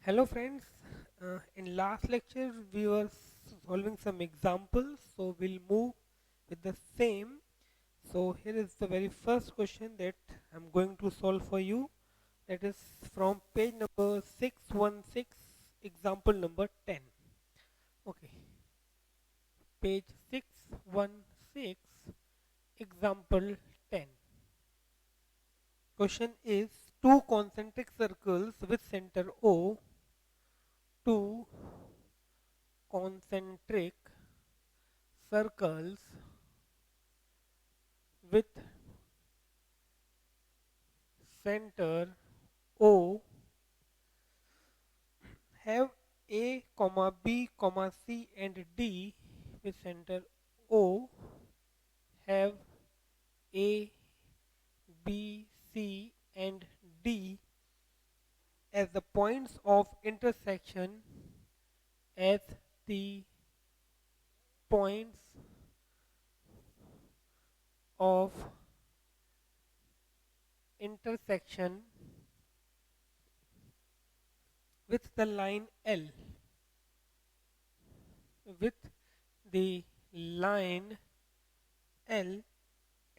Hello friends, in last lecture we were solving some examples, so we'll move with the same. So here is the very first question that I'm going to solve for you. That is from page number 616, example number 10. Okay, page 616, example 10. Question is two concentric circles with center O, two concentric circles with center O have A, comma B, comma C and D with center O have A, B, C and D as the points of intersection as the points of intersection with the line L, with the line L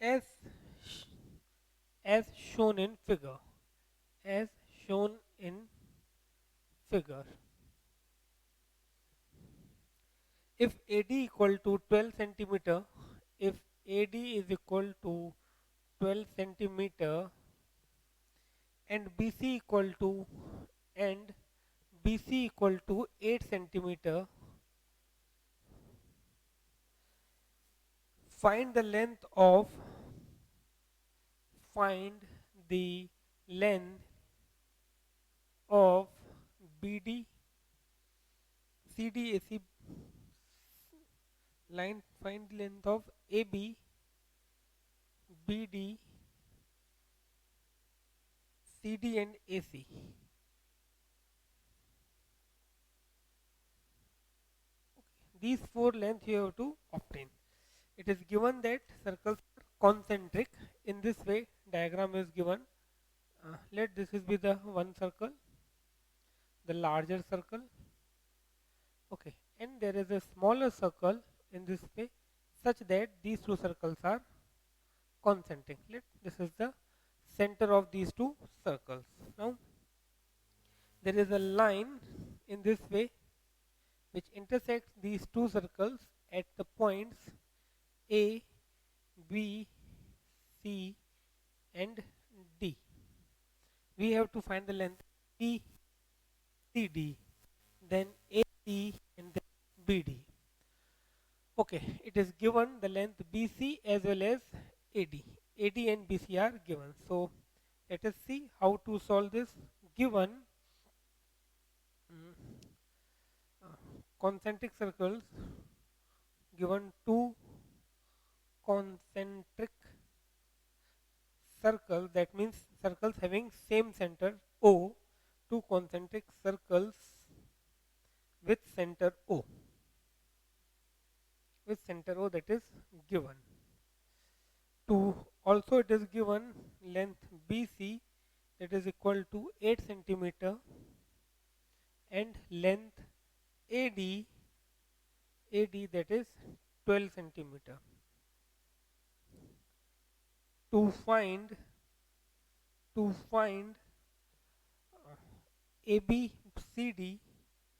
as sh- as shown in figure, as shown in figure. If AD equal to 12 centimeter, if AD is equal to 12 centimeter and BC equal to and BC equal to 8 centimeter, find the length of find the length of BD CD AC line, find length of AB BD CD and AC. These four lengths you have to obtain. It is given that circles are concentric. In this way, diagram is given. Let this is be the one circle, the larger circle. Okay, and there is a smaller circle in this way, such that these two circles are concentric. This is the center of these two circles. Now, there is a line in this way which intersects these two circles at the points A, B, C and D. We have to find the length BCD, then AC and then BD. Okay, it is given the length BC as well as AD. AD and BC are given. So let us see how to solve this. Given mm, concentric circles, given two concentric circles, that means circles having same center O, two concentric circles with center O, that is given. To also it is given length BC that is equal to 8 centimeter and length AD that is 12 centimeter. To find ABCD,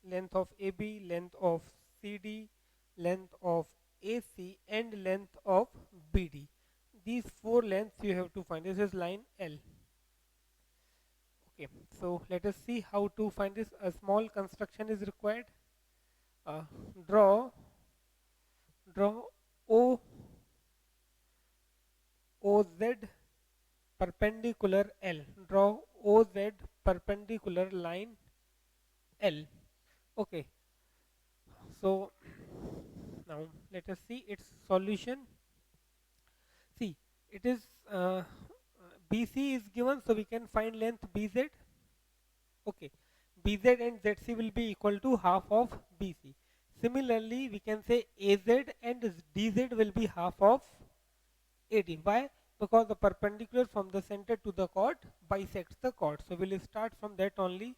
length of AB, length of CD, length of AC and length of BD. These four lengths you have to find. This is line L. Okay, so let us see how to find this. A small construction is required. Uh, draw O OZ perpendicular L. Draw OZ perpendicular line L. Okay, so now let us see its solution. See, it is BC is given, so we can find length BZ. Okay, BZ and ZC will be equal to half of BC. Similarly, we can say AZ and DZ will be half of AD. Why? Because the perpendicular from the center to the chord bisects the chord. So we'll start from that only.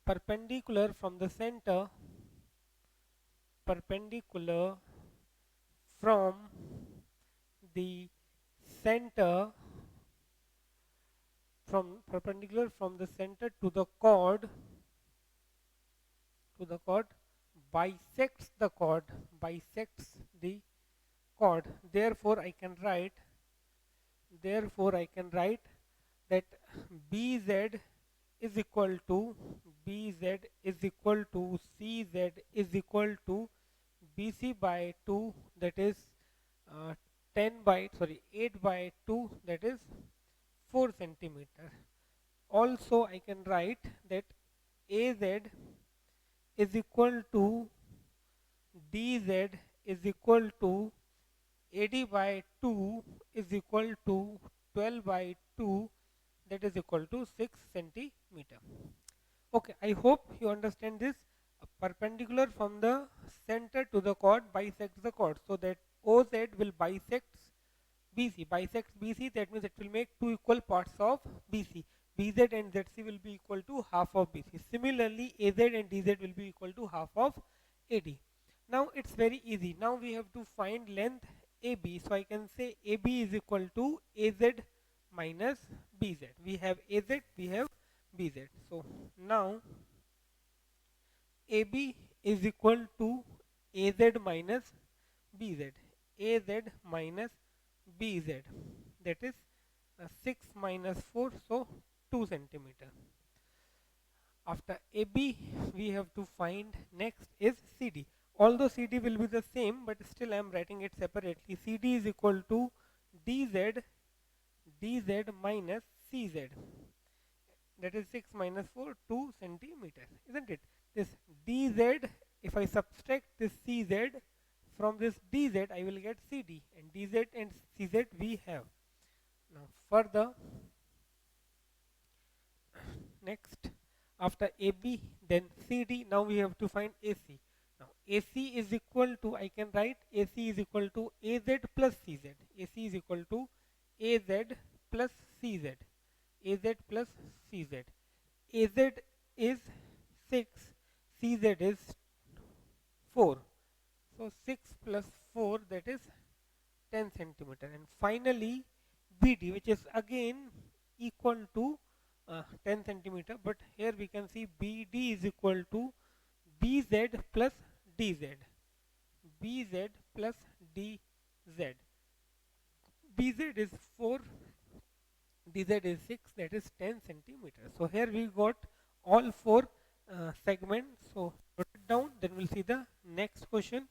perpendicular from the center, perpendicular from the center, from perpendicular from the center to the chord, bisects the chord, bisects the chord. Therefore I can write, therefore I can write that bz is equal to, bz is equal to cz is equal to bc by 2, that is 10 by, sorry, 8 by 2, that is 4 centimeter. Also I can write that az is equal to dz is equal to AD by 2 is equal to 12 by 2, that is equal to 6 centimeter. Okay, I hope you understand this. A perpendicular from the center to the chord bisects the chord, so that OZ will bisect BC. Bisects BC, that means it will make two equal parts of BC. BZ and ZC will be equal to half of BC. Similarly, AZ and DZ will be equal to half of AD. Now it's very easy. Now we have to find length AB. So I can say AB is equal to AZ minus BZ. We have AZ, we have BZ. So now AB is equal to AZ minus BZ. AZ minus BZ. That is 6 minus 4, so 2 centimeter. After AB, we have to find next is CD. Although CD will be the same, but still I am writing it separately. CD is equal to DZ, DZ minus CZ. That is 6 minus 4, 2 centimeter, isn't it? This DZ, if I subtract this CZ from this DZ, I will get CD, and DZ and CZ we have. Now further, next, after AB, then CD, now we have to find AC. Now AC is equal to, I can write AC is equal to AZ plus CZ. AC is equal to AZ plus CZ. AZ plus CZ. AZ is 6, CZ is 4. So 6 plus 4, that is 10 centimeter. And finally BD, which is again equal to 10 centimeter, but here we can see BD is equal to BZ plus DZ. BZ plus DZ. BZ is 4, DZ is 6, that is 10 centimeters. So here we got all four segments. So put it down, then we'll see the next question.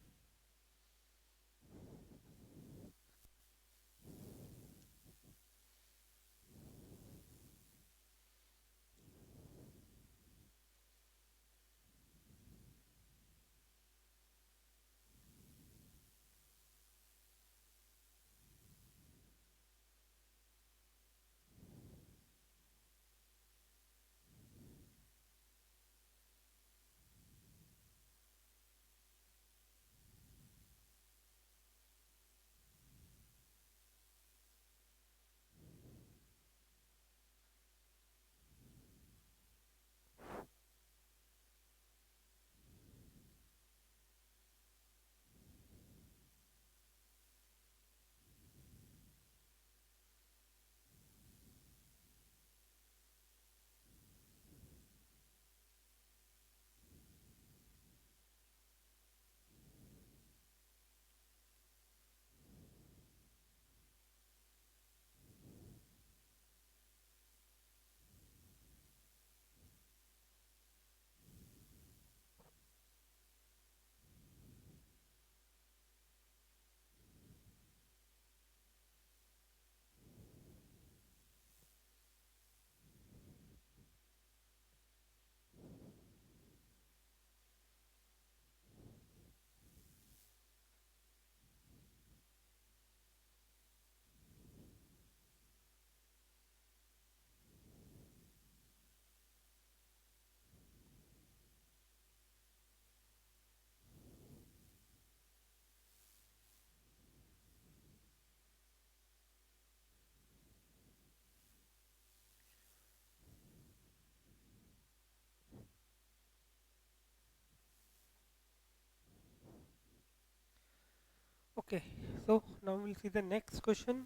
Okay, so now we'll see the next question.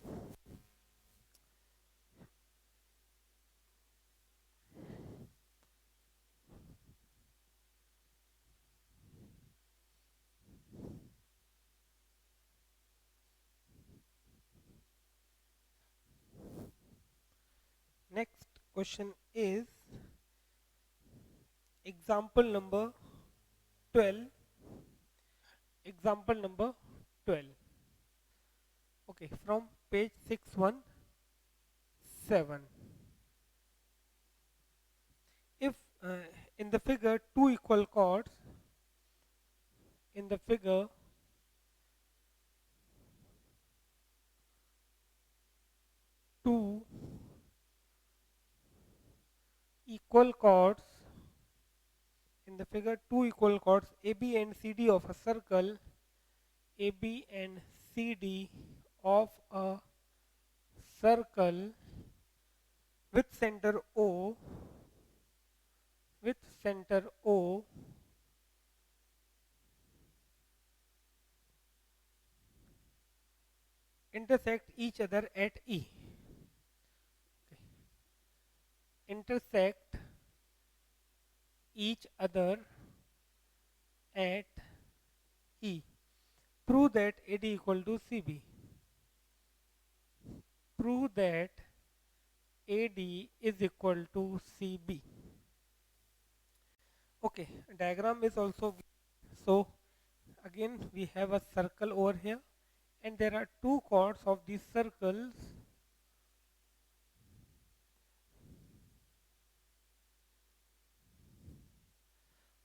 Next question is example number 12. Example number 12. Okay, from page 617. If in the figure two equal chords, in the figure two equal chords, in the figure two equal chords AB and CD of a circle, AB and CD of a circle with center O, with center O, intersect each other at E. Okay. Intersect each other at E. Prove that AD equal to CB. Prove that AD is equal to CB. Okay, diagram is also so again we have a circle over here and there are two chords of these circles.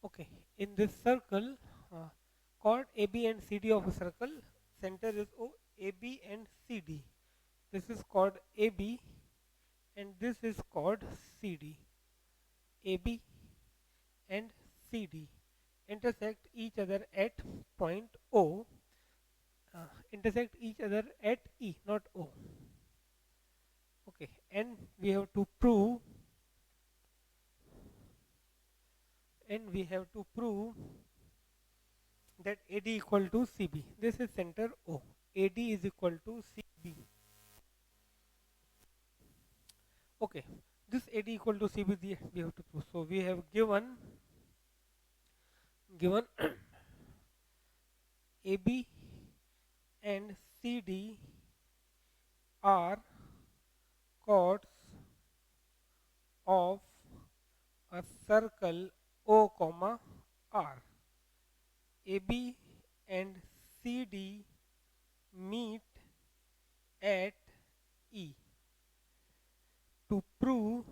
Okay, in this circle, chord AB and CD of a circle, center is O, AB and CD. This is chord AB and this is chord CD. AB and CD intersect each other at point O, intersect each other at E, not O. Okay, and we have to prove, that AD equal to CB. This is center O. AD is equal to CB. Okay, this AD equal to CB we have to prove. So we have given AB and CD are chords of a circle O comma R. AB and CD meet at E. To prove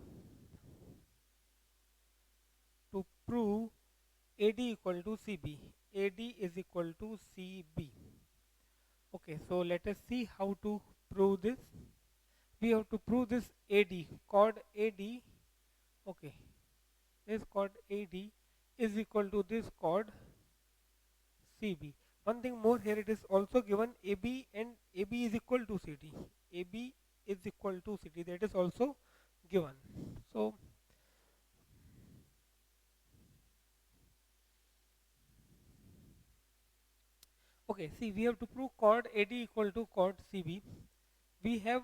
AD equal to CB. AD is equal to CB. Okay, so let us see how to prove this. We have to prove this AD, chord AD. Okay, this chord AD is equal to this chord CB. One thing more, here it is also given AB and AB is equal to CD. AB is equal to CD, that is also given. So okay, see, we have to prove chord AD equal to chord CB. We have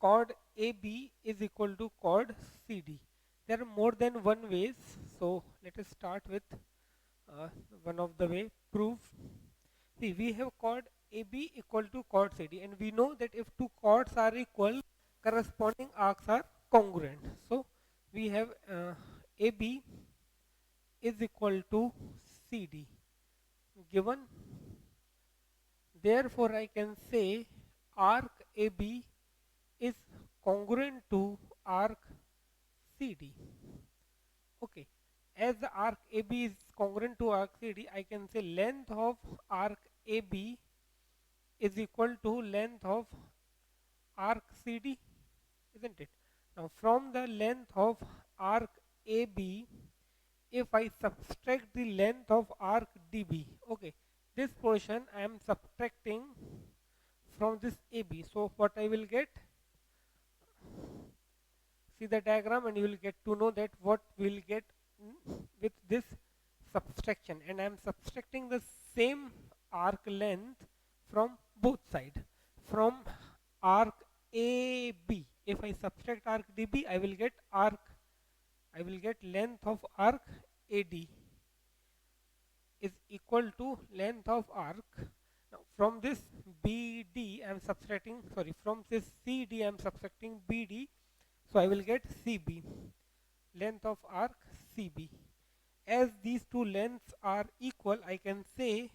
chord AB is equal to chord CD. There are more than one ways, so let us start with one of the way proof. See, we have chord AB equal to chord CD, and we know that if two chords are equal, corresponding arcs are congruent. So we have AB is equal to CD given. Therefore, I can say arc AB is congruent to arc CD. Okay, as the arc AB is congruent to arc CD, I can say length of arc AB is equal to length of arc CD, isn't it? Now, from the length of arc AB, if I subtract the length of arc DB, okay, this portion I am subtracting from this AB. So, what I will get? See the diagram and you will get to know that what we will get with this subtraction, and I am subtracting the same arc length from both side. From arc AB, if I subtract arc DB, I will get length of arc AD is equal to length of arc. Now from this BD I am subtracting, sorry, from this CD I am subtracting BD, so I will get CB, length of arc CB. As these two lengths are equal, I can say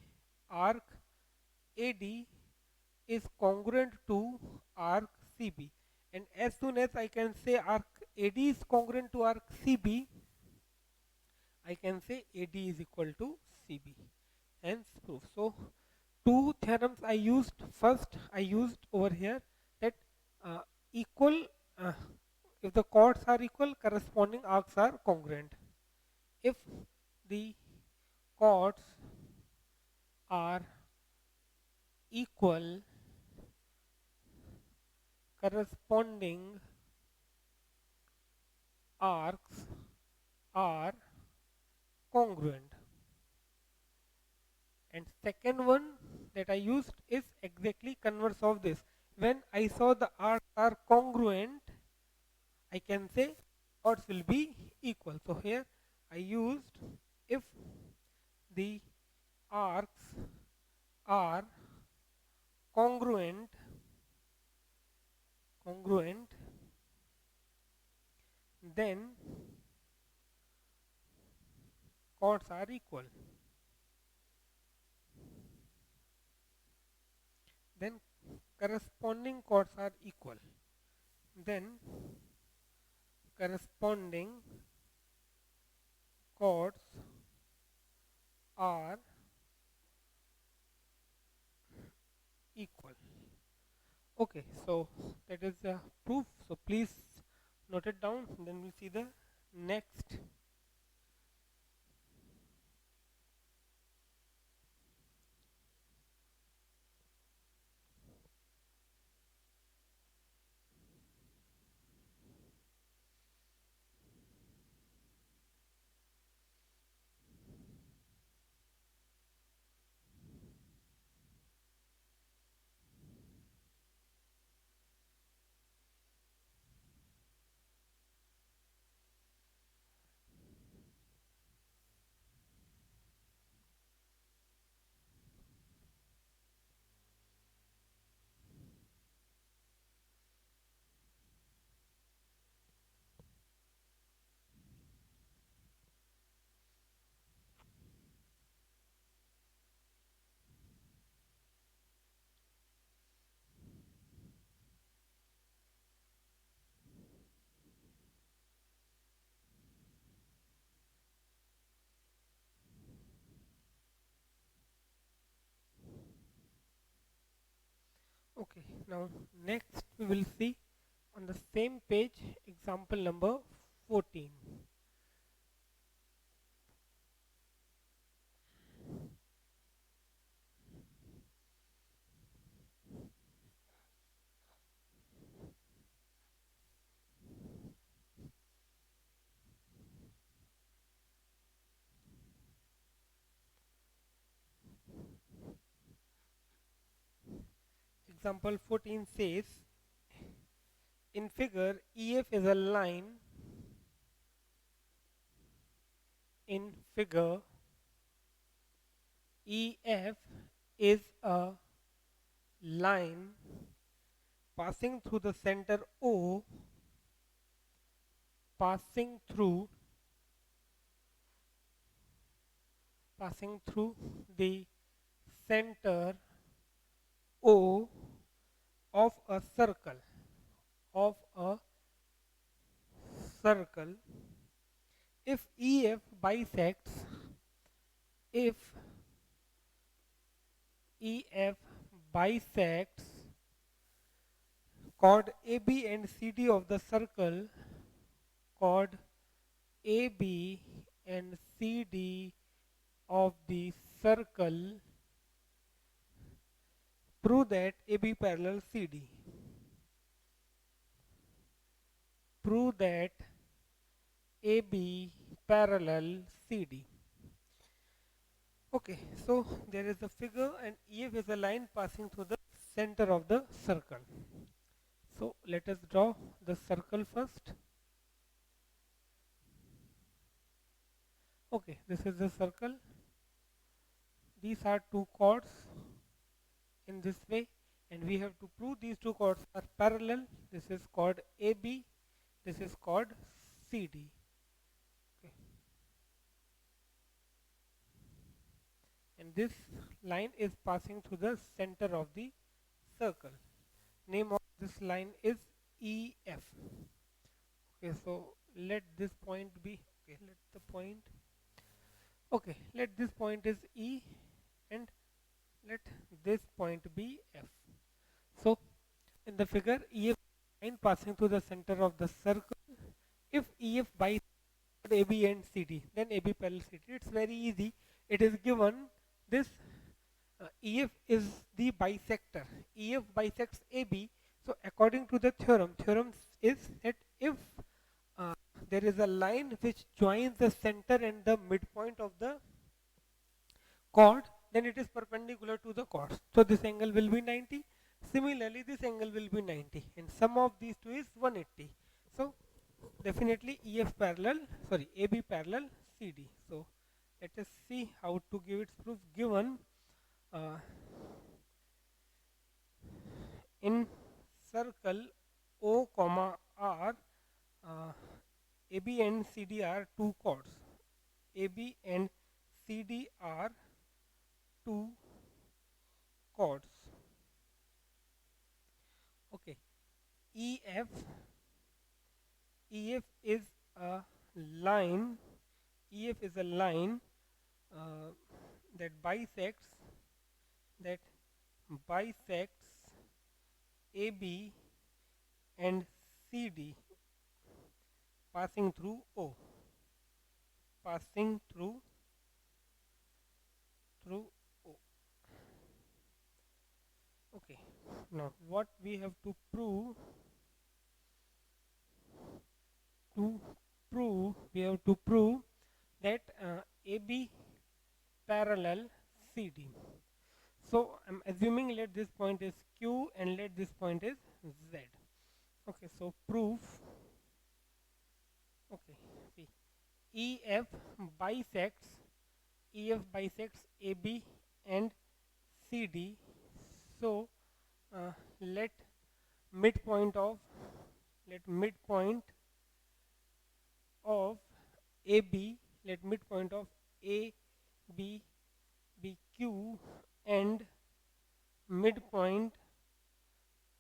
arc AD is congruent to arc CB. And as soon as I can say arc AD is congruent to arc CB, I can say AD is equal to CB. Hence proof. So two theorems I used. First I used over here that uh, equal, uh, if the chords are equal, corresponding arcs are congruent. If the chords are equal, corresponding arcs are congruent. And second one that I used is exactly converse of this. When I saw the arcs are congruent, I can say chords will be equal. So here I used if the arcs are congruent, then chords are equal. Then corresponding chords are equal. Then corresponding chords are equal. Okay, so that is the proof. So please note it down. Then we'll see the next. Okay, now next we will see on the same page example number 14. Example 14 says, in figure EF is a line, in figure EF is a line passing through the center O, passing through the center O of a circle, of a circle. If EF bisects, if EF bisects chord AB and CD of the circle, chord AB and CD of the circle, prove that AB parallel CD. Prove that AB parallel CD. Okay, so there is a figure and EF is a line passing through the center of the circle. So let us draw the circle first. Okay, this is the circle. These are two chords in this way, and we have to prove these two chords are parallel. This is chord AB, this is chord CD. Okay. And this line is passing through the center of the circle. Name of this line is EF. Okay, so let this point be, okay, let the point, okay, let this point is E and let this point be F. So in the figure, EF line passing through the center of the circle. If EF bisects AB and CD, then AB parallel CD. It's very easy. It is given this EF is the bisector. EF bisects AB. So according to the theorem is that if uh, there is a line which joins the center and the midpoint of the chord, then it is perpendicular to the chords. So this angle will be 90. Similarly, this angle will be 90, and sum of these two is 180. So definitely AB parallel CD. So let us see how to give its proof. Given uh, in circle O comma R, uh, AB and CD are two chords. AB and CD are two chords. Okay. EF EF is a line. EF is a line uh, that bisects that bisects AB and CD passing through O. Passing through O. Okay. Now what we have to prove, we have to prove that AB parallel CD. So I'm assuming let this point is Q and let this point is Z. Okay, so proof. Okay, see, EF bisects AB and CD. So uh, let midpoint of let midpoint of AB let midpoint of AB be Q and midpoint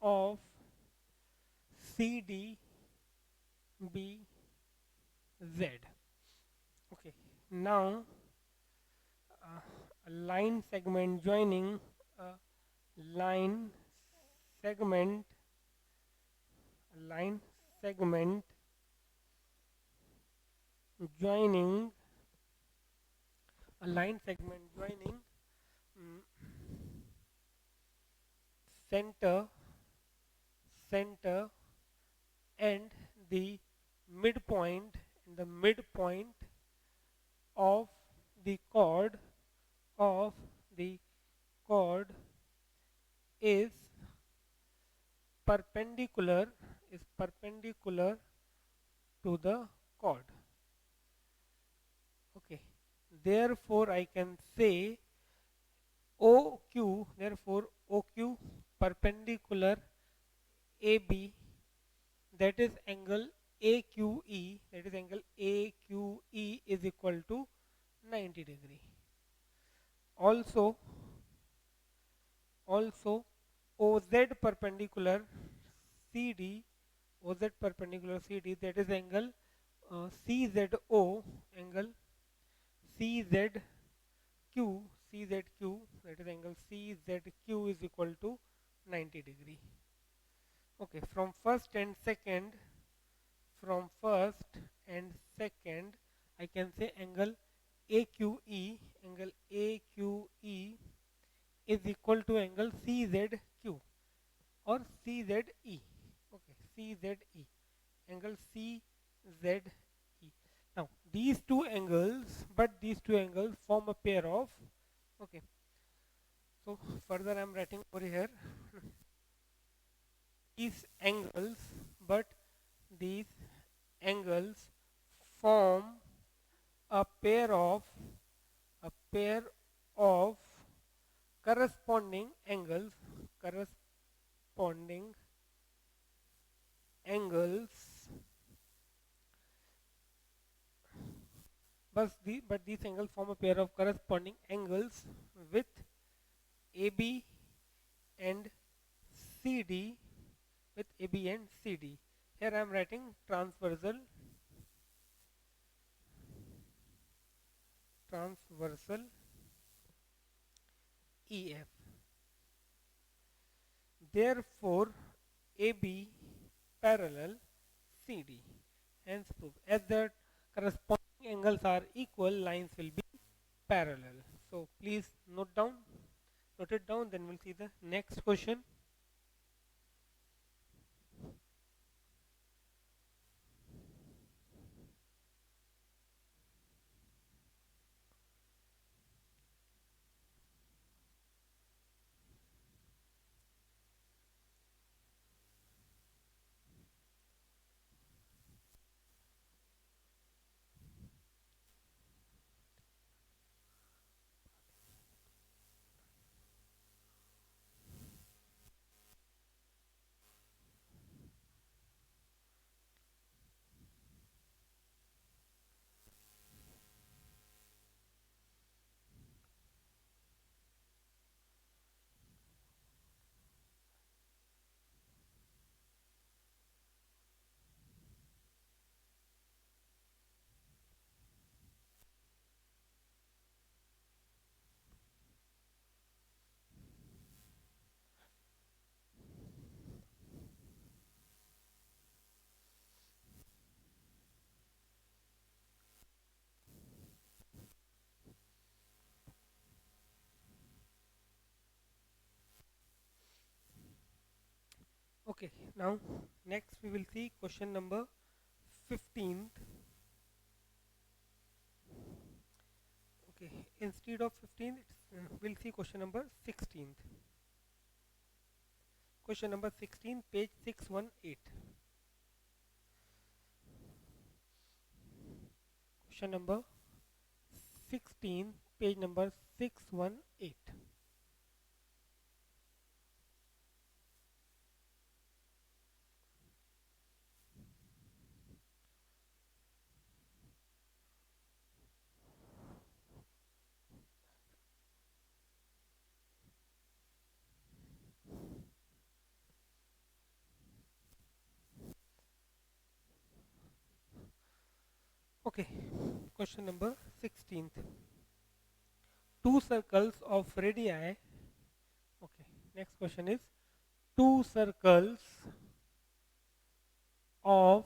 of CD be Z. Okay, now a line segment joining a line segment line segment joining a line segment joining mm, center center and the midpoint of the chord of the chord is perpendicular to the chord. Okay, therefore I can say OQ perpendicular AB, that is angle AQE, is equal to 90 degree. Also OZ perpendicular CD, that is angle CZO, angle CZQ, that is angle CZQ is equal to 90 degree. Okay, from first and second I can say angle AQE is equal to angle CZQ or CZE. Okay, CZE, angle CZE. Now these two angles form a pair of Okay, so further I'm writing over here these angles, but these angles form a pair of a pair of corresponding angles, corresponding angles, but these angles form a pair of corresponding angles with AB and CD, with AB and CD. Here I am writing transversal EF. Therefore, AB parallel CD. Hence proof. As the corresponding angles are equal, lines will be parallel. So please note it down. Then we'll see the next question. Okay, now next we will see question number 15th. Okay, instead of 15th, we'll see question number 16th. Question number 16, page 618. Question number 16, page number 618. Okay, question number 16th. Two circles of radii. Okay, next question is two circles of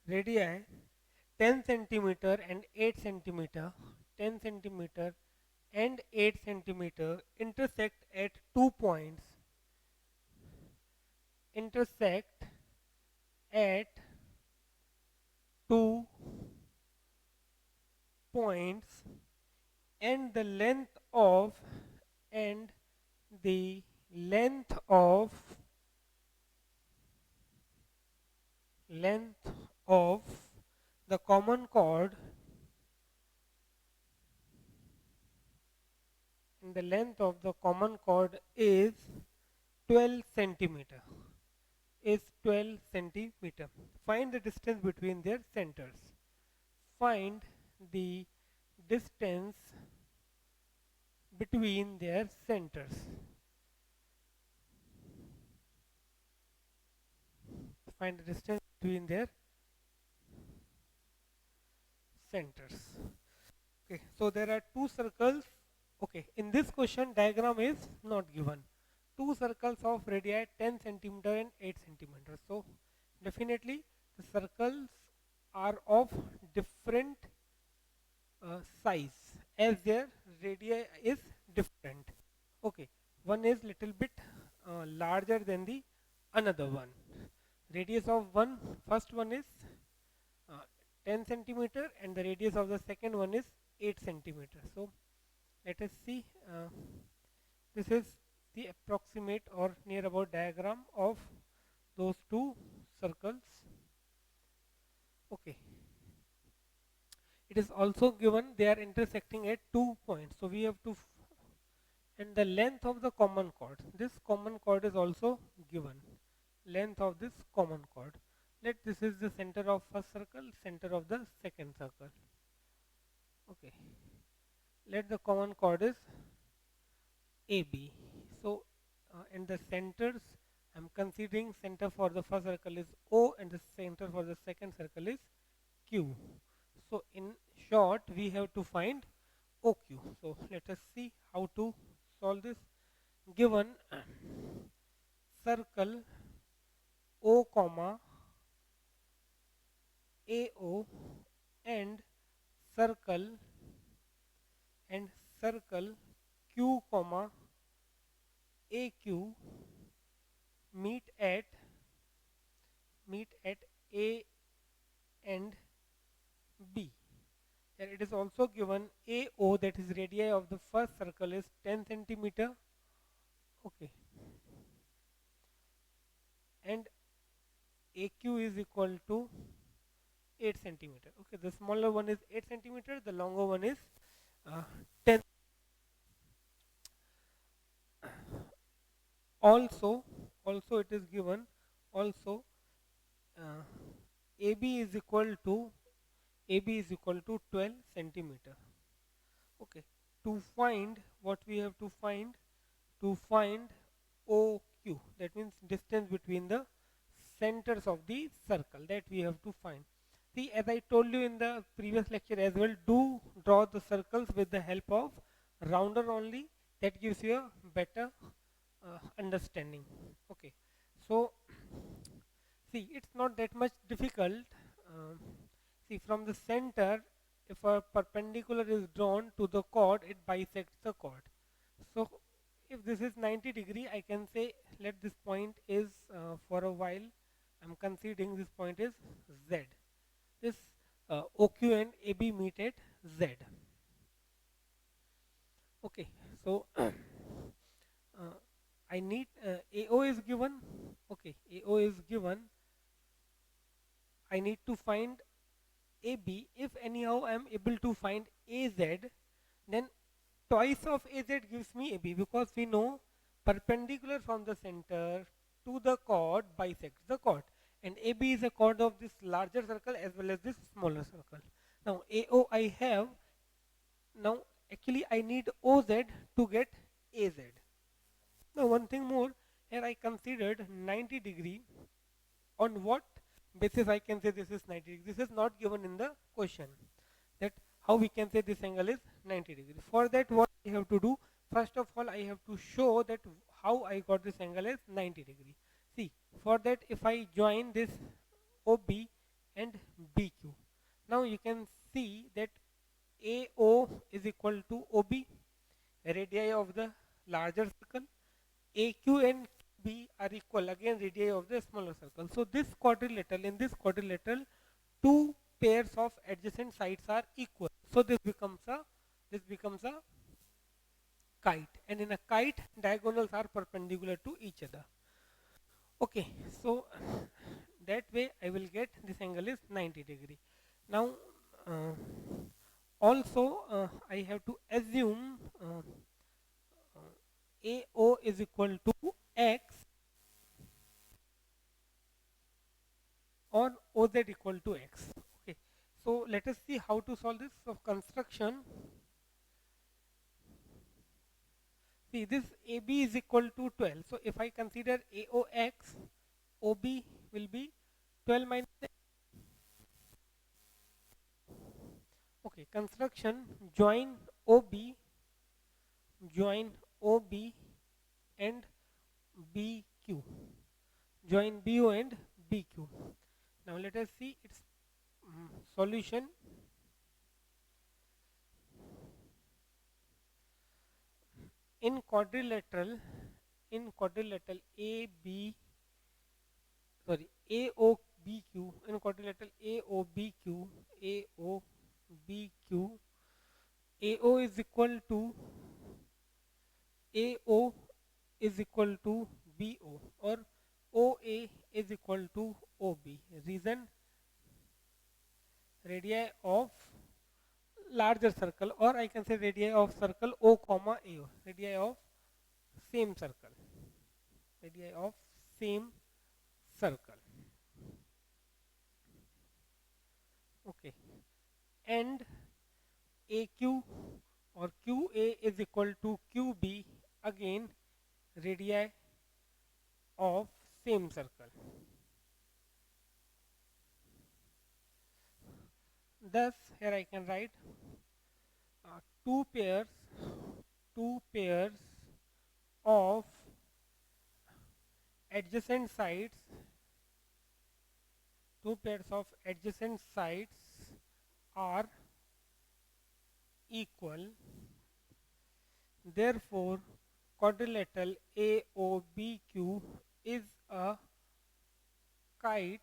radii 10 centimeter and 8 centimeter, 10 centimeter and 8 centimeter intersect at 2 points, intersect at 2 points, and the length of and the length of length of the common chord, and the length of the common chord is 12 centimeter, is 12 centimeter. Find the distance between their centers. Find the distance between their centers. Find the distance between their centers. Okay, so there are two circles. Okay, in this question diagram is not given. Two circles of radii 10 centimeter and 8 centimeter. So definitely the circles are of different size as their radii is different. Okay, one is little bit larger than the another one. Radius of first one is uh, 10 centimeter, and the radius of the second one is 8 centimeters. So let us see. This is the approximate or near about diagram of those two circles. Okay. It is also given they are intersecting at 2 points. So we have to and the length of the common chord. This common chord is also given. Length of this common chord. Let this is the center of first circle, center of the second circle. Okay. Let the common chord is AB. So and the centers I'm considering center for the first circle is O and the center for the second circle is Q. So in short we have to find OQ. So let us see how to solve this. Given circle O comma AO and circle and circle Q comma AQ meet at A and B. And it is also given AO, that is radii of the first circle, is 10 centimeter. Okay. And AQ is equal to 8 centimeter. Okay, the smaller one is 8 centimeter, the longer one is 10. Also it is given also uh, AB is equal to 12 centimeter. Okay, to find what we have to find, OQ, that means distance between the centers of the circle, that we have to find. See, as I told you in the previous lecture as well, do draw the circles with the help of rounder only. That gives you a better understanding. Okay, so see, it's not that much difficult. Um See, from the center, if a perpendicular is drawn to the chord, it bisects the chord. So, if this is 90 degree, I can say let this point is for a while. I'm considering this point is Z. This OQ and AB meet at Z. Okay, so I need AO is given. Okay, AO is given. I need to find AB. If anyhow I am able to find AZ, then twice of AZ gives me AB, because we know perpendicular from the center to the chord bisects the chord, and AB is a chord of this larger circle as well as this smaller circle. Now AO I have. Now actually I need OZ to get AZ. Now one thing more, here I considered 90 degree. On what basis I can say this is 90 degree? This is not given in the question, that how we can say this angle is 90 degree. For that, what I have to do, first of all I have to show that how I got this angle as 90 degree. See, for that, if I join this OB and BQ, now you can see that AO is equal to OB, radii of the larger circle. AQ and B are equal, again radii of the smaller circle. So this quadrilateral, in this quadrilateral, two pairs of adjacent sides are equal. So this becomes a kite, and in a kite diagonals are perpendicular to each other. Okay, so that way I will get this angle is 90 degree. Now uh, also I have to assume AO is equal to X or OZ equal to X. Okay, so let us see how to solve this. So construction, see, this AB is equal to 12. So if I consider AOX, OB will be 12 minus X. Okay, construction, join OB, join OB and BQ, join BO and BQ. Now let us see its solution. In quadrilateral, AB, sorry, AOBQ, in quadrilateral AOBQ, AO is equal to AO is equal to BO, or OA is equal to OB. Reason, radii of larger circle, or I can say radii of circle O comma AO, radii of same circle, radii of same circle. Okay, and AQ or QA is equal to QB, again radii of same circle. Thus here I can write uh, two pairs two pairs of adjacent sides are equal. Therefore quadrilateral AOBQ is a kite.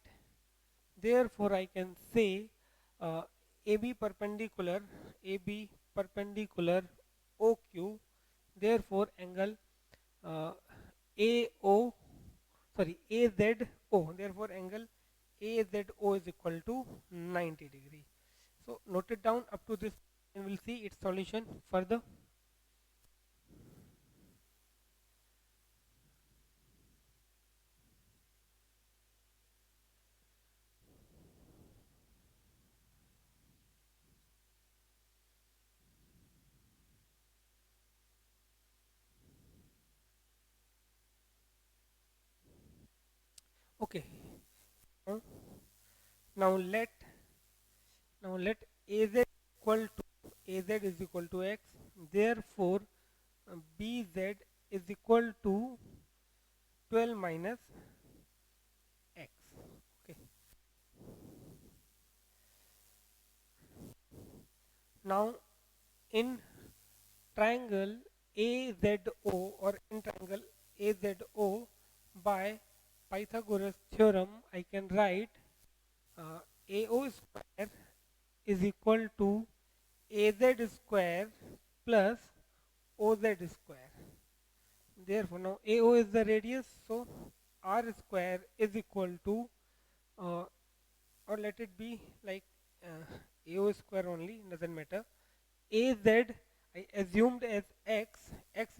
Therefore I can say uh, AB perpendicular OQ. Therefore angle uh, AO sorry AZO. Therefore angle AZO is equal to 90 degree. So note it down up to this, and we'll see its solution further. Okay. Now, now let AZ equal to AZ is equal to X. Therefore BZ is equal to 12 minus X. Okay. Now in triangle AZO, or in triangle AZO, by Pythagoras theorem I can write uh, AO square is equal to AZ square plus OZ square. Therefore now AO is the radius, so R square is equal to uh, or let it be like AO square only, doesn't matter. AZ I assumed as x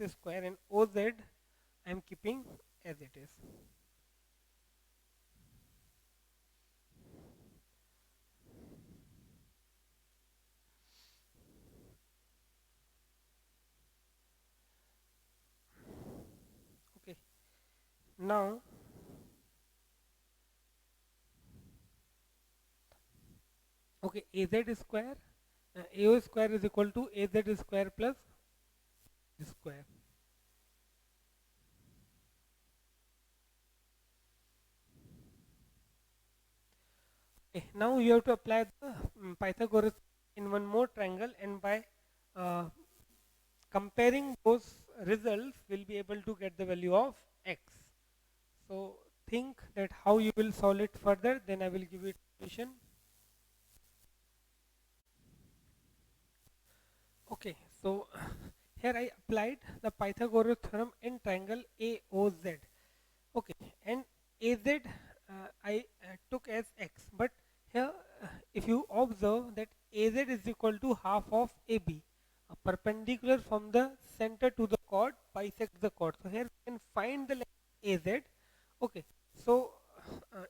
square, and OZ I am keeping as it is. Okay. Now okay, AZ square AO square is equal to AZ square plus square. Okay, now you have to apply the Pythagoras in one more triangle, and by uh, comparing those results we'll be able to get the value of x. So think that how you will solve it further, then I will give you solution. Okay, so here I applied the Pythagoras theorem in triangle AOZ. Okay, and AZ I took as x, but here if you observe that AZ is equal to half of AB, perpendicular from the center to the chord bisects the chord. So here we can find the length AZ. Okay, so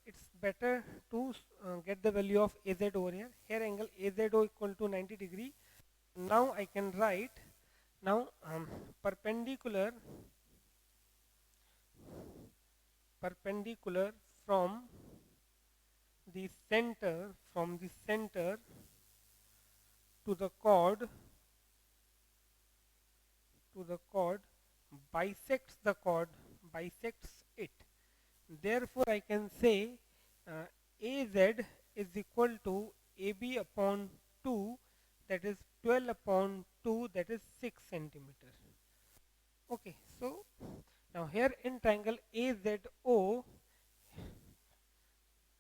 it's better to get the value of AZ over here. Here angle AZO equal to 90 degree. Now I can write now perpendicular perpendicular from the center to the chord bisects it. Therefore I can say AZ is equal to AB upon 2, that is 12 upon 2, that is 6 centimeter. Okay, so now here in triangle AZO,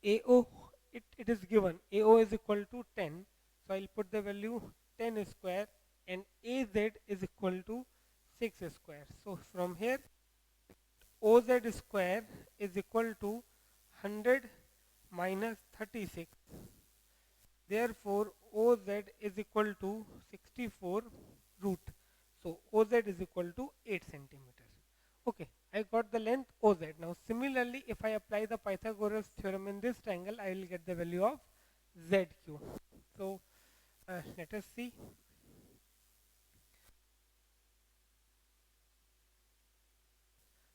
AO it is given AO is equal to 10, so I'll put the value 10 square and AZ is equal to 6 square. So from here OZ square is equal to 100 minus 36. Therefore, OZ is equal to 64 root. So OZ is equal to 8 centimeter. Okay, I got the length OZ. Now similarly, if I apply the Pythagoras theorem in this triangle, I will get the value of ZQ. So let us see.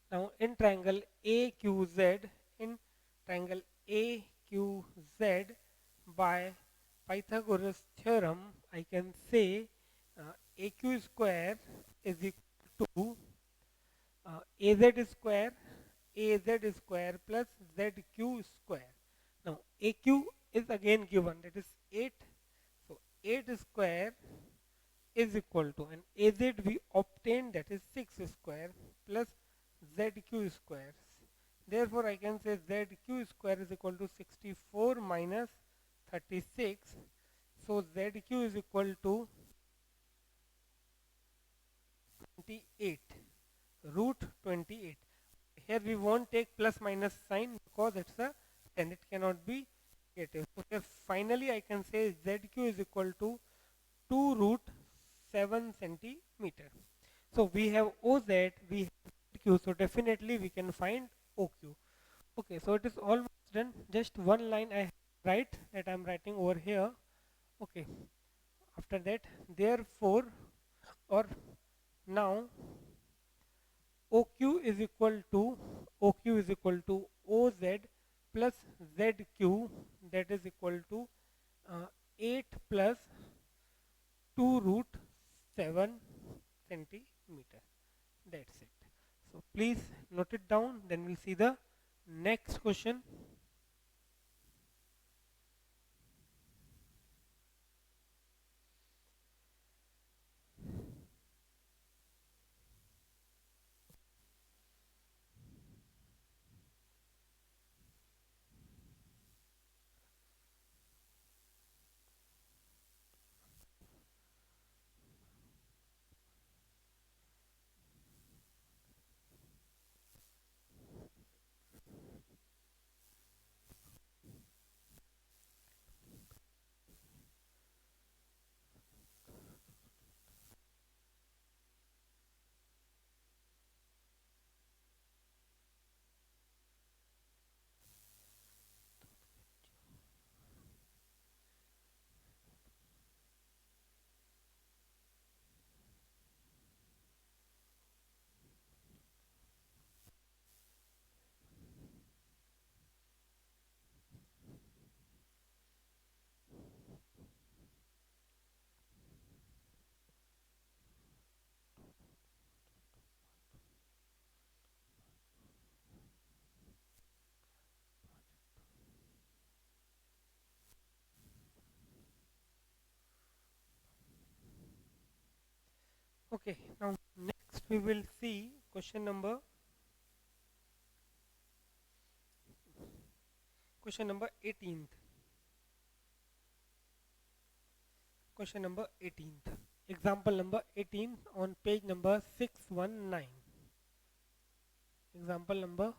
Now in triangle AQZ, in triangle AQZ, by Pythagoras theorem, I can say AQ square is equal to AZ square plus ZQ square. Now AQ is again given, that is 8. So 8 square is equal to, and AZ we obtained, that is 6 square plus ZQ square. Therefore I can say ZQ square is equal to 64 minus 36. So ZQ is equal to 28, root 28. Here we won't take plus minus sign because it's a 10, it cannot be negative. So here finally I can say ZQ is equal to 2 root 7 centimeter. So we have OZ, we have ZQ, so definitely we can find OQ. Okay, so it is almost done. Just one line I write, that I am writing over here. Okay, after that, therefore, or now OQ is equal to OZ plus ZQ, that is equal to 8 plus 2 root 7 centimeter. That's it. So please note it down. Then we'll see the next question. Okay, now next we will see question number 18th. Question number 18th. Example number 18 on page number 619. Example number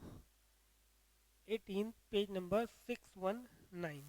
18, page number 619.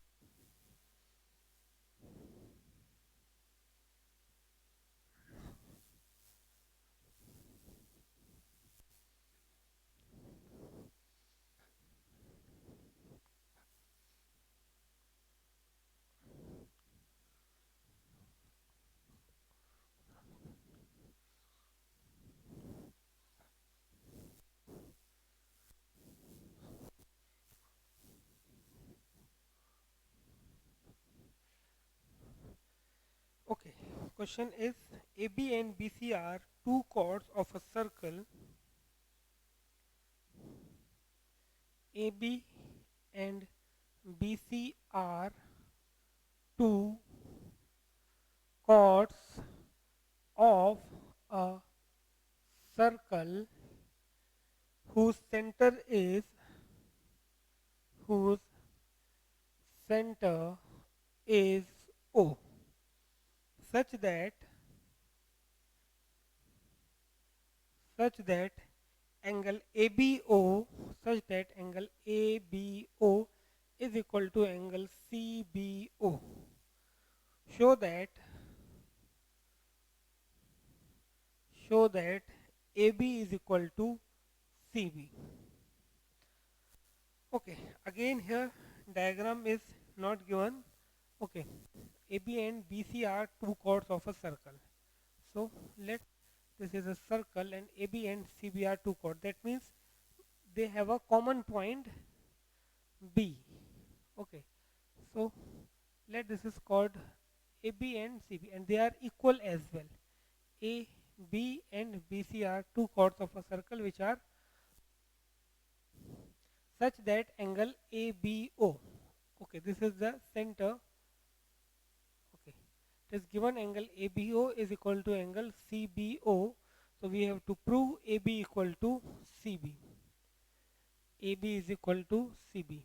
Okay, question is AB and BC are two chords of a circle. AB and BC are two chords of a circle whose center whose center is O, such that such that angle ABO is equal to angle CBO. Show that AB is equal to CB. Okay, again here diagram is not given. Okay, AB and BC are two chords of a circle. So let this is a circle and AB and CB are two chords. That means they have a common point B. Okay, so let this is called AB and CB and they are equal as well. A, B and BC are two chords of a circle which are such that angle ABO. Okay, this is the center. Okay, it is given angle ABO is equal to angle CBO. So we have to prove AB equal to CB. AB is equal to CB.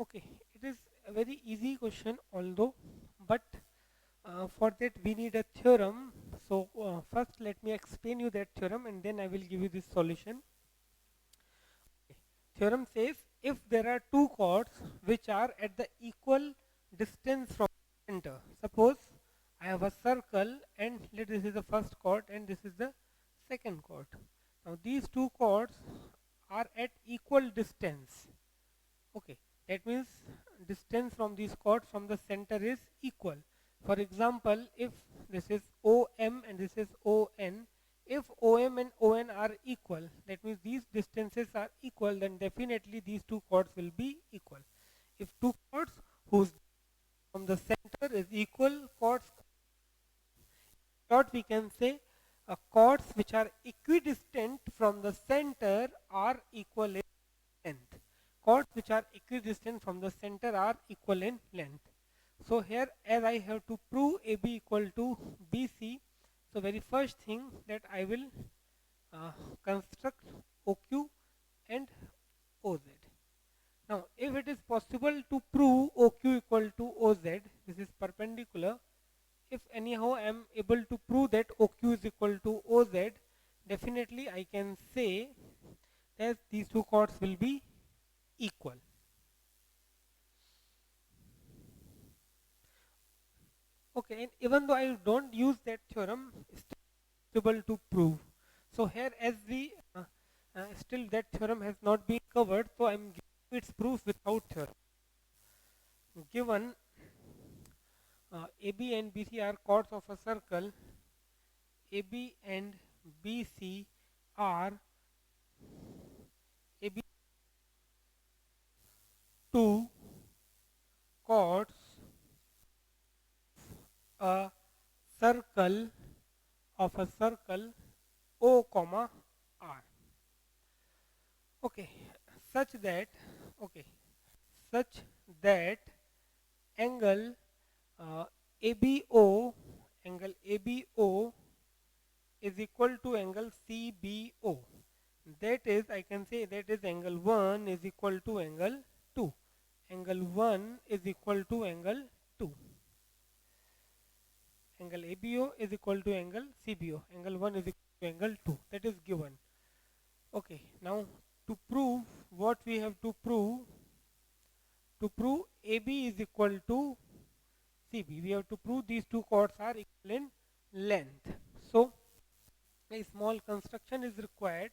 Okay, it is a very easy question although, but for that we need a theorem. So first let me explain you that theorem and then I will give you this solution. Theorem says if there are two chords which are at the equal distance from the center. Suppose I have a circle and this is the first chord and this is the second chord. Now these two chords are at equal distance. Okay, that means distance from these chords from the center is equal. For example, if this is OM and this is ON, if OM and ON are equal, that means these distances are equal, then definitely these two chords will be equal. If two chords whose from the center is equal chords, we can say chords which are equidistant from the center are equal in length. Chords which are equidistant from the center are equal in length. So here as I have to prove AB equal to BC, so very first thing that I will construct OQ and OZ. Now if it is possible to prove OQ equal to OZ, this is perpendicular. If anyhow I am able to prove that OQ is equal to OZ, definitely I can say that these two chords will be equal. Okay, and even though I don't use that theorem, still able to prove. So here as we still that theorem has not been covered, so I am giving its proof without theorem. Given AB and BC are chords of a circle, AB and BC are AB two chords a circle of a circle O comma R. Okay, such that okay, such that angle ABO is equal to angle CBO. That is, I can say that is angle 1 is equal to angle 2. Angle 1 is equal to angle 2. Angle ABO is equal to angle CBO. Angle 1 is equal to angle 2. That is given. Okay, now to prove what we have to prove AB is equal to CB, we have to prove these two chords are equal in length. So a small construction is required.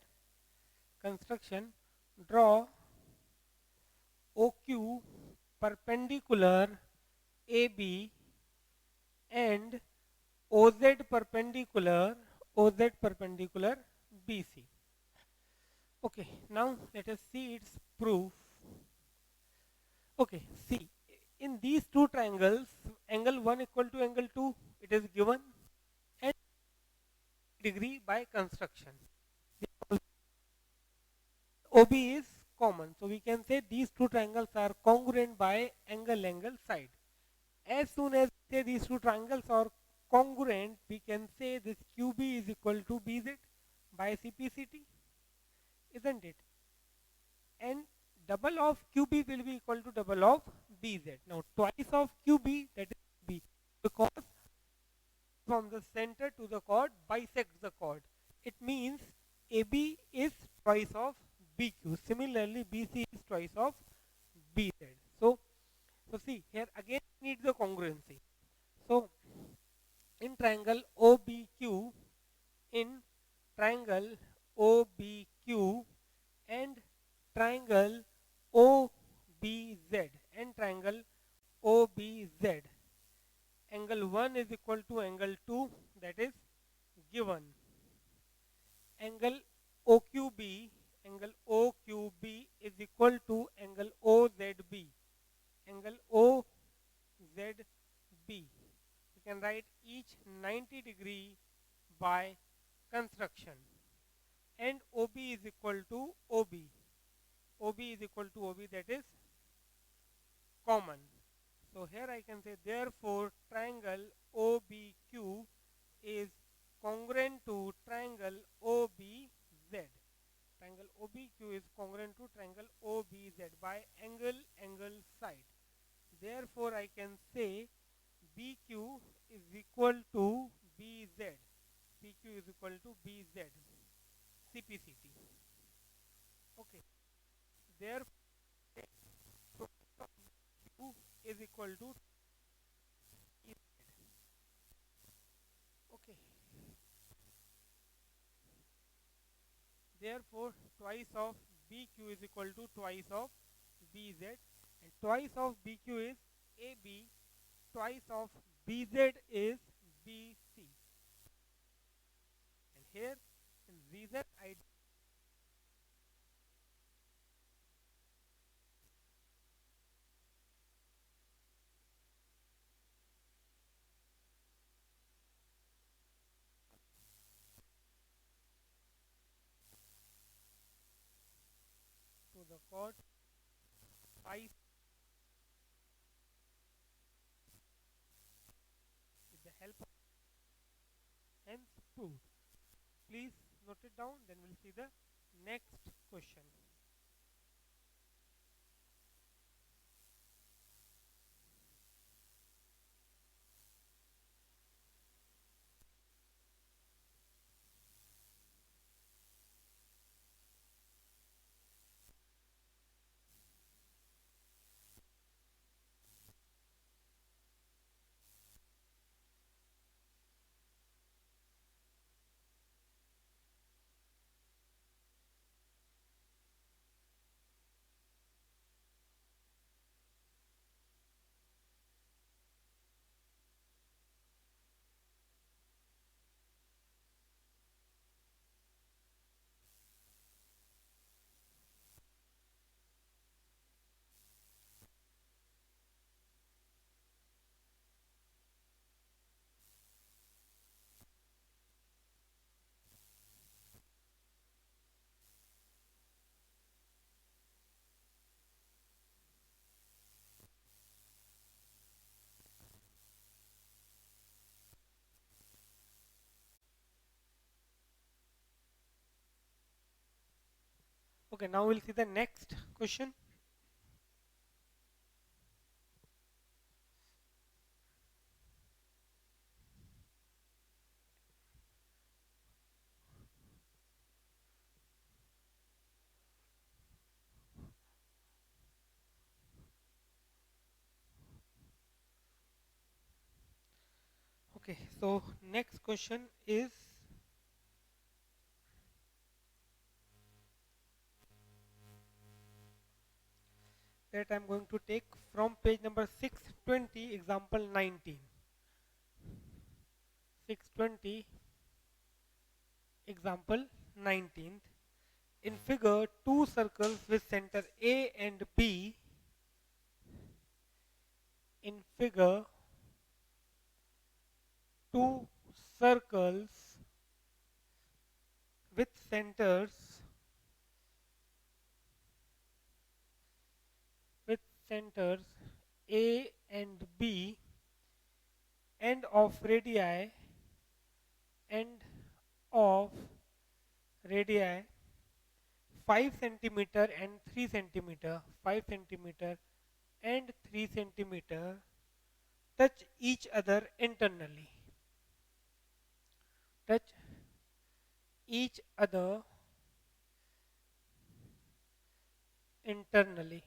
Construction: draw OQ perpendicular AB and OZ perpendicular BC. Okay, now let us see its proof. Okay, see, in these two triangles, angle 1 equal to angle 2, it is given, and degree by construction. OB is common, so we can say these two triangles are congruent by angle side. As soon as say these two triangles are congruent, we can say this QB is equal to BZ by CPCT, isn't it? And double of QB will be equal to double of BZ. Now twice of QB, that is B. because from the center to the chord bisects the chord. It means AB is twice of BQ. Similarly, BC is twice of BZ. So see here again we need the congruency. So in triangle OBQ, in triangle OBQ and triangle OBZ and triangle OBZ, angle 1 is equal to angle 2, that is given. Angle OQB, angle OQB is equal to angle OZB, angle OZB. You can write each 90 degree by construction, and OB is equal to OB. OB is equal to OB, that is common. So here I can say therefore triangle OBQ is congruent to triangle OBZ. Triangle OBQ is congruent to triangle OBZ by angle side. Therefore I can say BQ is equal to BZ. PQ is equal to BZ. CPCT. Okay. Therefore Q is equal to E Z. Okay. Therefore, twice of BQ is equal to twice of BZ, and twice of BQ is AB, twice of BZ is BC. And here in ZZ I to the chord pi with the help of hence proved. Please note it down, then we'll see the next question. Okay, now we'll see the next question. Okay, so next question is that I'm going to take from page number 620, example 19. 620, example 19th. In figure, two circles with center A and B. In figure, two circles with centers with centers A and B, end of radii end of radii 5 centimeter and 3 centimeter, 5 centimeter and 3 centimeter, touch each other internally. Touch each other internally.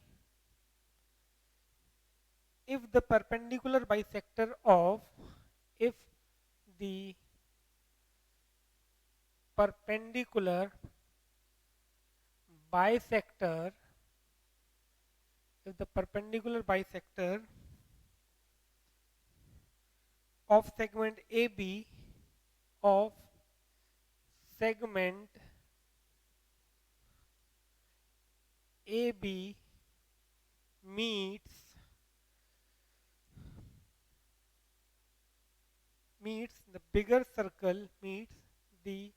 If the perpendicular bisector of if the perpendicular bisector if the perpendicular bisector of segment AB of segment AB meets the bigger circle meets the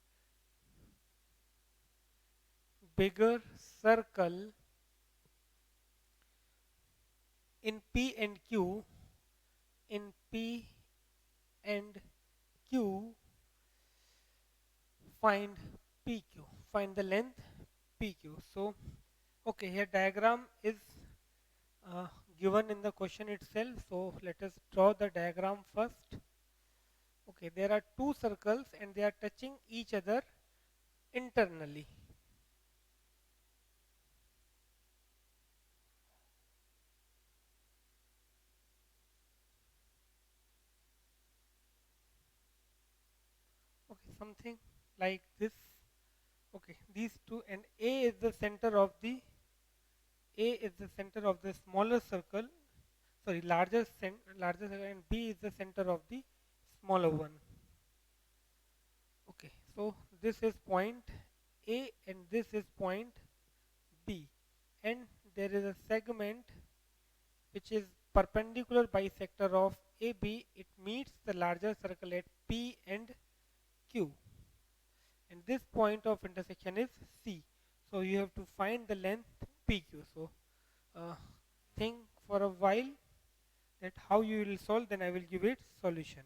bigger circle in P and Q in P and Q, find PQ, find the length PQ. So okay, here diagram is uh, given in the question itself, so let us draw the diagram first. Okay, there are two circles and they are touching each other internally. Okay, something like this. Okay, these two, and A is the center of the smaller circle, sorry, larger circle, and B is the center of the smaller one. Okay, so this is point A and this is point B, and there is a segment which is perpendicular bisector of AB. It meets the larger circle at P and Q, and this point of intersection is C. So you have to find the length PQ. So uh, think for a while that how you will solve, then I will give it solution.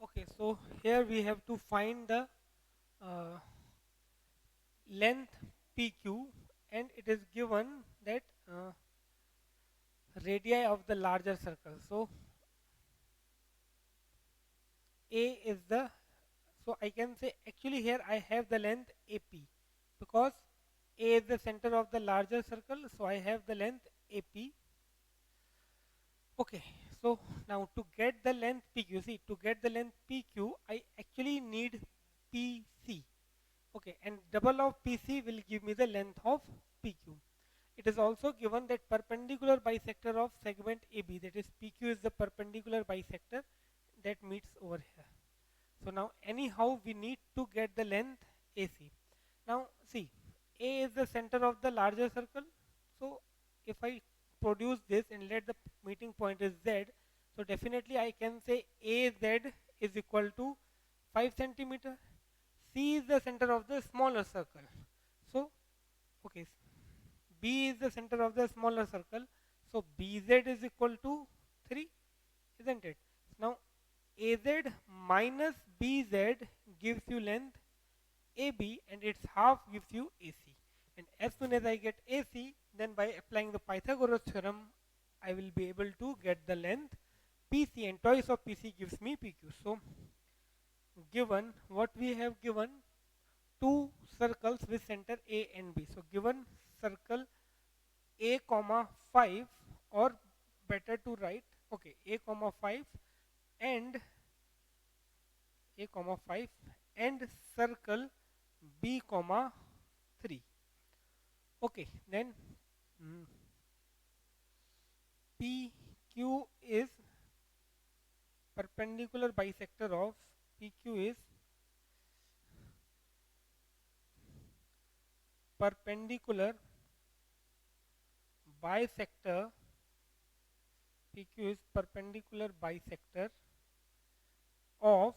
Okay, so here we have to find the uh, length PQ, and it is given that radii of the larger circle. So A is the, so I can say actually here I have the length AP because A is the center of the larger circle, so I have the length AP. Okay, so now to get the length PQ, see, to get the length PQ, I actually need PC. Okay, and double of PC will give me the length of PQ. It is also given that perpendicular bisector of segment AB, that is PQ is the perpendicular bisector that meets over here. So now anyhow we need to get the length AC. Now see, A is the center of the larger circle. So if I produce this and let the meeting point is Z, so definitely I can say AZ is equal to 5 centimeter. C is the center of the smaller circle. So okay, B is the center of the smaller circle. So BZ is equal to 3, isn't it? Now AZ minus BZ gives you length AB, and its half gives you AC. And as soon as I get AC, then by applying the Pythagoras theorem, I will be able to get the length PC, and twice of PC gives me PQ. So given what we have given, two circles with center A and B. So given circle A comma 5, or better to write, okay, A comma 5 and A comma 5 and circle B comma 3. Okay, then mm, PQ is perpendicular bisector of PQ is perpendicular bisector, PQ is perpendicular bisector of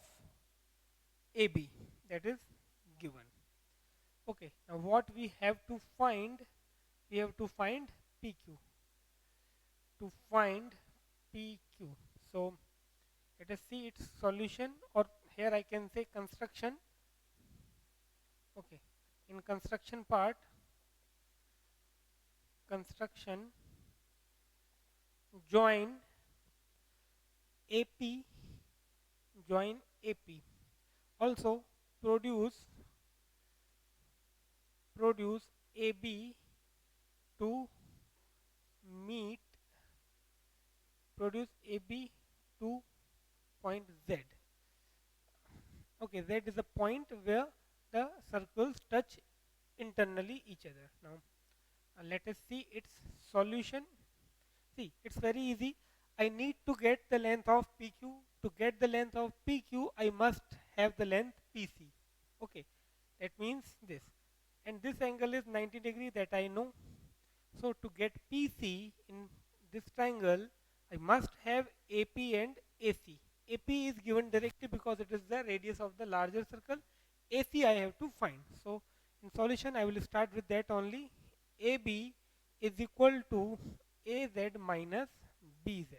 AB, that is given. Okay, now what we have to find, we have to find PQ. To find PQ, so Let us see its solution, or here I can say construction. Okay, in construction part, construction, join AP, join AP. Also produce AB to meet, produce AB to point Z. Okay, Z is the point where the circles touch internally each other. Now let us see its solution. See, it's very easy. I need to get the length of PQ. To get the length of PQ, I must have the length PC. Okay, that means this. And this angle is 90 degree, that I know. So to get PC in this triangle, I must have AP and AC. AP is given directly because it is the radius of the larger circle. AC I have to find. So in solution, I will start with that only. AB is equal to AZ minus BZ.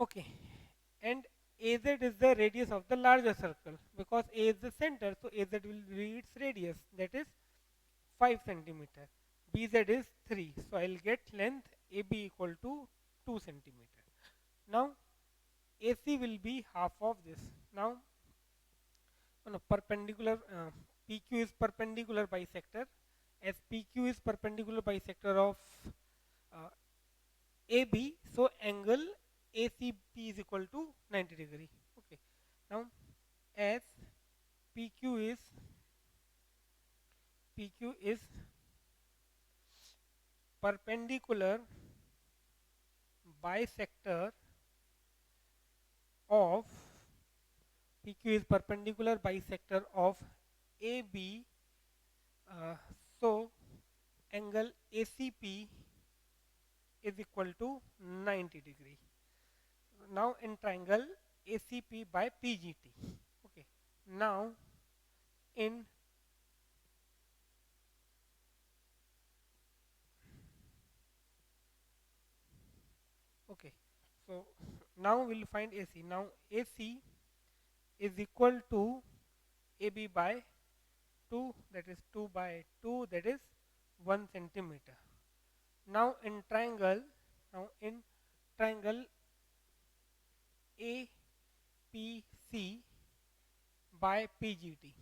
Okay, and AZ is the radius of the larger circle because A is the center, so AZ will be its radius, that is 5 centimeter. BZ is 3, so I will get length AB equal to 2 centimeter. Now AC will be half of this. Now on a perpendicular, PQ is perpendicular bisector. As PQ is perpendicular bisector of uh, AB, so angle ACP is equal to 90 degree. Okay. Now as PQ is perpendicular bisector of AB, so angle ACP is equal to 90 degree. Now in triangle ACP by PGT. Okay. Now in okay, so now we'll find AC. Now AC is equal to AB by 2, that is 2 by 2, that is 1 centimeter. Now in triangle APC by PGT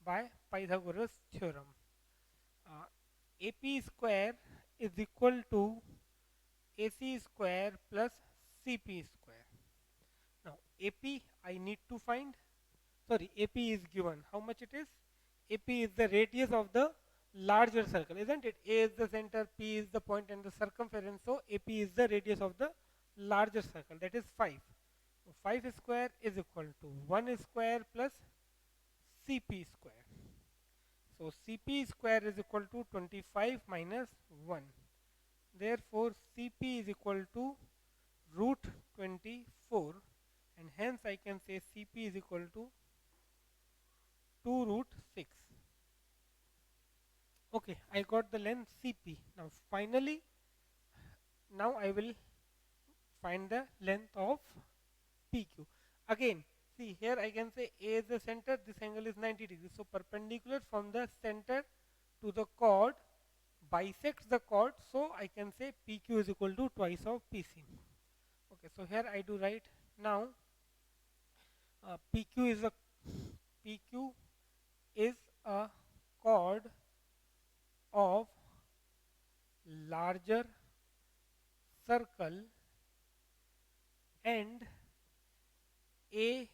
by Pythagoras theorem, AP square is equal to AC square plus CP square. Now AP I need to find, sorry, AP is given. How much it is? AP is the radius of the larger circle, isn't it? A is the center, P is the point and the circumference, so AP is the radius of the larger circle, that is 5. So 5 square is equal to 1 square plus CP square. So CP square is equal to 25 minus 1. Therefore CP is equal to root 24, and hence I can say CP is equal to 2 root 6. Okay, I got the length CP. Now finally, now I will find the length of PQ. Again, see here I can say A is the center, this angle is 90 degrees. So perpendicular from the center to the chord bisects the chord, so I can say PQ is equal to twice of PC. Okay, so here I do write now PQ is a chord of larger circle and A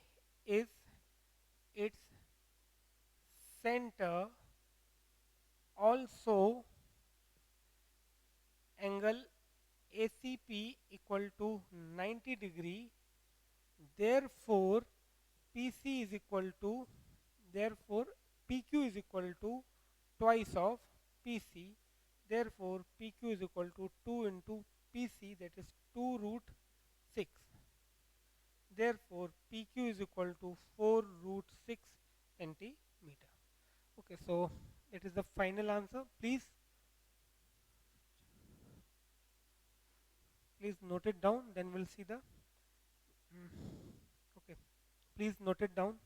is its center. Also angle ACP equal to 90 degree, therefore PC is equal to, therefore PQ is equal to twice of PC, therefore PQ is equal to 2 into PC, that is 2 root 6. Therefore PQ is equal to 4 root 6 centimeter. Okay, so it is the final answer. Please note it down, then we'll see the Mm, okay, please note it down.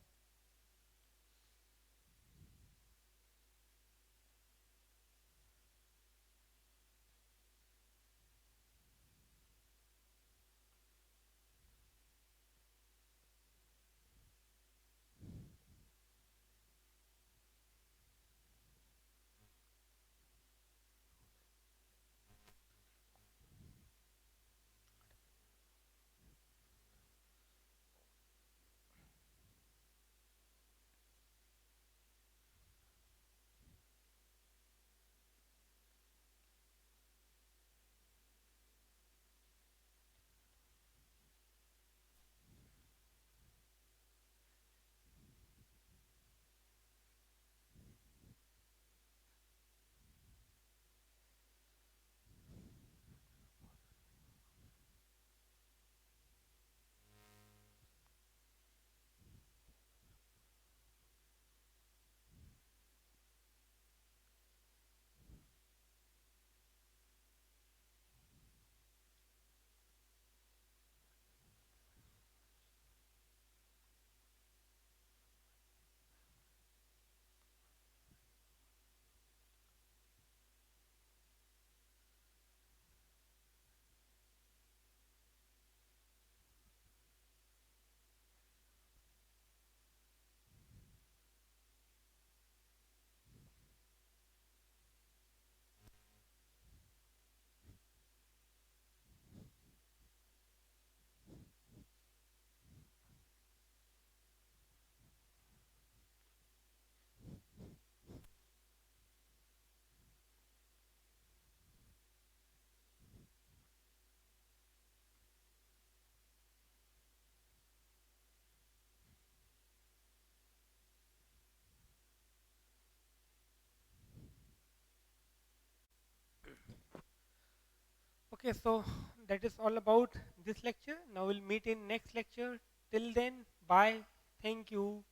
Okay, so that is all about this lecture. Now we'll meet in next lecture. Till then, bye. Thank you.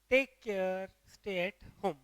Take care. Stay at home.